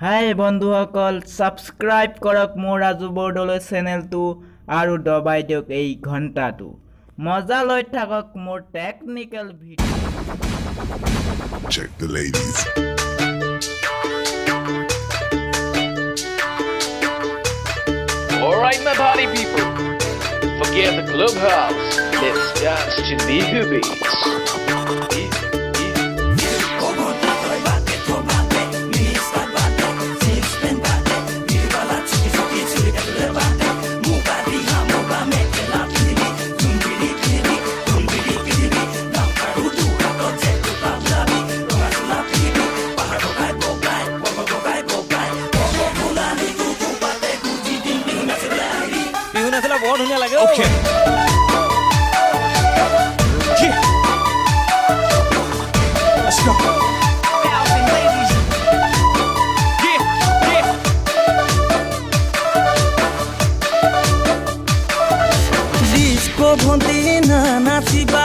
হাই বন্ধুসকল সাবস্ক্ৰাইব কৰক মোৰ ৰাজু বৰদলৈ চেনেলটো আৰু দবাই দিয়ক এই ঘণ্টাটো মজা লৈ থাকক মোৰ technical video Check the ladies. Alright my party people, forget the clubhouse, let's dance to the hoobies. बहुत धुनिया लगे okay Let's go ladies Disco भोंती ना नाचिबा